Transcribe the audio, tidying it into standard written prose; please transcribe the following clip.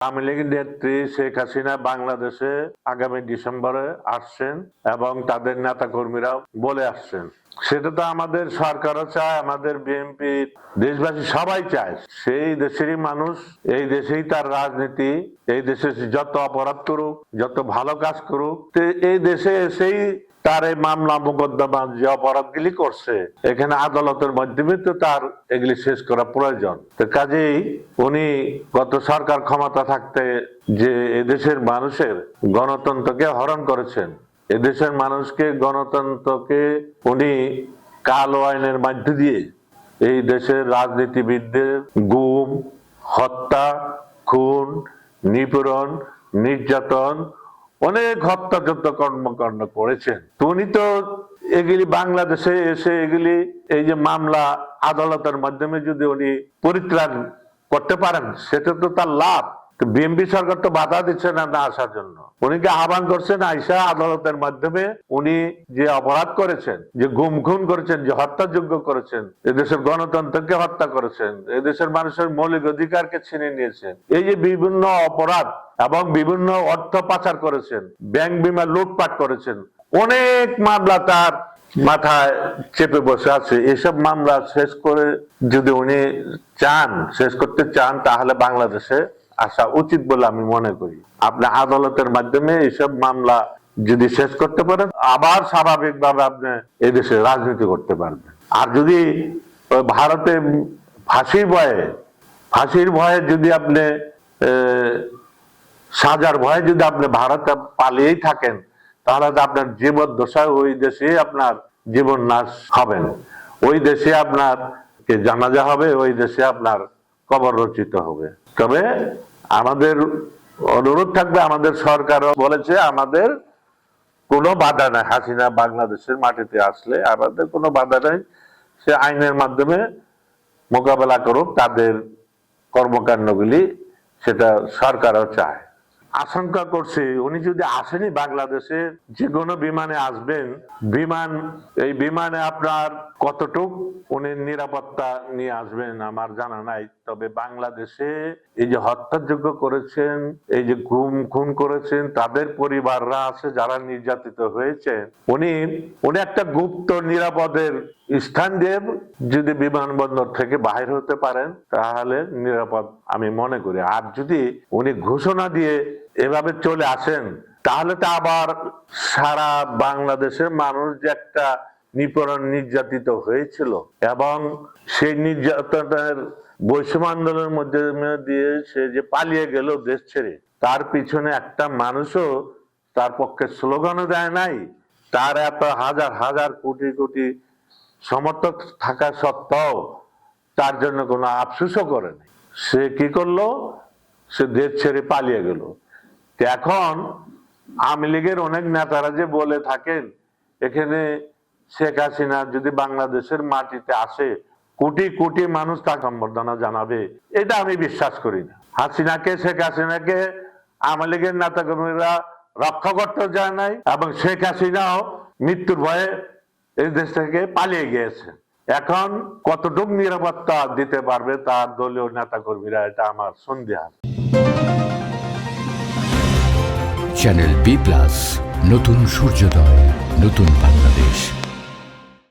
আওয়ামী লীগের নেত্রী শেখ হাসিনা বাংলাদেশে আগামী ডিসেম্বরে আসছেন এবং তাদের নেতা কর্মীরা বলে আসছেন। সেটা তো আমাদের সরকারও চায়, আমাদের বিএনপি, দেশবাসী সবাই চায় সেই দেশেরই মানুষ, এই দেশেই তার রাজনীতি, এই দেশে যত অপরাধ করুক, যত ভালো কাজ করুক, এই দেশে এসেই তার এই মামলা মোকদ্দমা যে অপরাধগুলি করছে এখানে আদালতের মাধ্যমে তো তার এগুলি শেষ করা প্রয়োজন। তো কাজেই উনি গত সরকার ক্ষমতা থাকতে যে এদেশের মানুষের গণতন্ত্রকে হরণ করেছেন, এদেশের মানুষকে গণতন্ত্রকে উনি কালো আইনের মধ্য দিয়ে এই দেশের রাজনীতিবিদদের গুম, হত্যা, খুন, নিপীড়ন, নির্যাতন, অনেক হত্যাযজ্ঞ কর্মকাণ্ড করেছেন। উনি তো এগুলি বাংলাদেশে এসে এগুলি এই যে মামলা আদালতের মাধ্যমে যদি উনি পরিত্রাণ করতে পারেন সেটা তো তার লাভ। বিএনপি সরকার তো বাধা দিচ্ছে না আসার জন্য, উনিকে আহ্বান করছেন আইসা আদালতের মাধ্যমে উনি যে অপরাধ করেছেন, যে গুম খুন করেছেন, যে হত্যাযোগ্য করেছেন, এদেশের গণতন্ত্রকে হত্যা করেছেন, এদেশের মানুষের মৌলিক অধিকারকে ছিনিয়ে নিয়েছেন, এই যে বিভিন্ন অপরাধ এবং বিভিন্ন অর্থ পাচার করেছেন, ব্যাংক বিমা লুটপাট করেছেন, অনেক মামলা তার মাথায় চেপে বসে আছে। এসব মামলা শেষ করে যদি উনি চান, শেষ করতে চান, তাহলে বাংলাদেশে আসা উচিত বলে আমি মনে করি। আপনি আদালতের মাধ্যমে এইসব মামলা যদি শেষ করতে পারেন, আবার স্বাভাবিকভাবে আপনি এই দেশে রাজনীতি করতে পারবেন। আর যদি ভারতে ফাঁসির ভয়ে যদি আপনি সাজার ভয়ে যদি আপনি ভারতে পালিয়েই থাকেন, তাহলে আপনার জীবদ্দশায় ওই দেশে আপনার জীবন নাশ হবেন, ওই দেশে আপনার জানাজা হবে, ওই দেশে আপনার কবর রচিত হবে। তবে আমাদের অনুরোধ থাকবে, আমাদের সরকারও বলেছে আমাদের কোনো বাধা নাই, হাসিনা বাংলাদেশের মাটিতে আসলে আমাদের কোনো বাধা নাই, সে আইনের মাধ্যমে মোকাবেলা করুক তাদের কর্মকাণ্ডগুলি, সেটা সরকারও চায়। আশঙ্কা করছে উনি যদি আসেনি বাংলাদেশে, যে কোনো বিমানে আসবেন, এই বিমানে আপনার কতটুক উনি নিরাপত্তা নিয়ে আসবেন আমার জানা নাই। তবে বাংলাদেশে এই যে হত্যাযোগ্য করেছেন, এই যে গুম খুন করেছেন, তাদের পরিবাররা আছে যারা নির্যাতিত হয়েছে, উনি একটা গুপ্ত নিরাপদের স্থান দিয়ে যদি বিমানবন্দর থেকে বাহির হতে পারেন তাহলে নিরাপদ আমি মনে করি। আর যদি উনি ঘোষণা দিয়ে এভাবে চলে আসেন তাহলে তো আবার সারা বাংলাদেশের মানুষ যে একটা নিপীড়ন নির্যাতিত হয়েছিল এবং সেই নির্যাতনের বৈষম্য আন্দোলনের মধ্যে দিয়ে সে যে পালিয়ে গেল দেশ ছেড়ে, তার পিছনে একটা মানুষও তার পক্ষে স্লোগানও দেয় নাই, তার এত হাজার হাজার কোটি কোটি সমর্থক থাকা সত্ত্বেও তার জন্য কোনো আফসোসও করেনি। সে কি করলো? সে দেশ ছেড়ে পালিয়ে গেল। এখন আওয়ামী লীগের অনেক নেতারা যে বলে থাকেন এখানে শেখ হাসিনা যদি বাংলাদেশের মাটিতে আসে কোটি কোটি মানুষ তার সম্বর্ধনা জানাবে, এটা আমি বিশ্বাস করি না। শেখ হাসিনাকে আওয়ামী লীগের নেতা কর্মীরা রক্ষা করতে যায় নাই এবং শেখ হাসিনাও মৃত্যুর ভয়ে এই দেশ থেকে পালিয়ে গিয়েছে। এখন কতটুকু নিরাপত্তা দিতে পারবে তার দলীয় নেতা কর্মীরা, এটা আমার সন্দেহ। চ্যানেল বি+, নতুন সূর্যোদয়, নতুন বাংলাদেশ।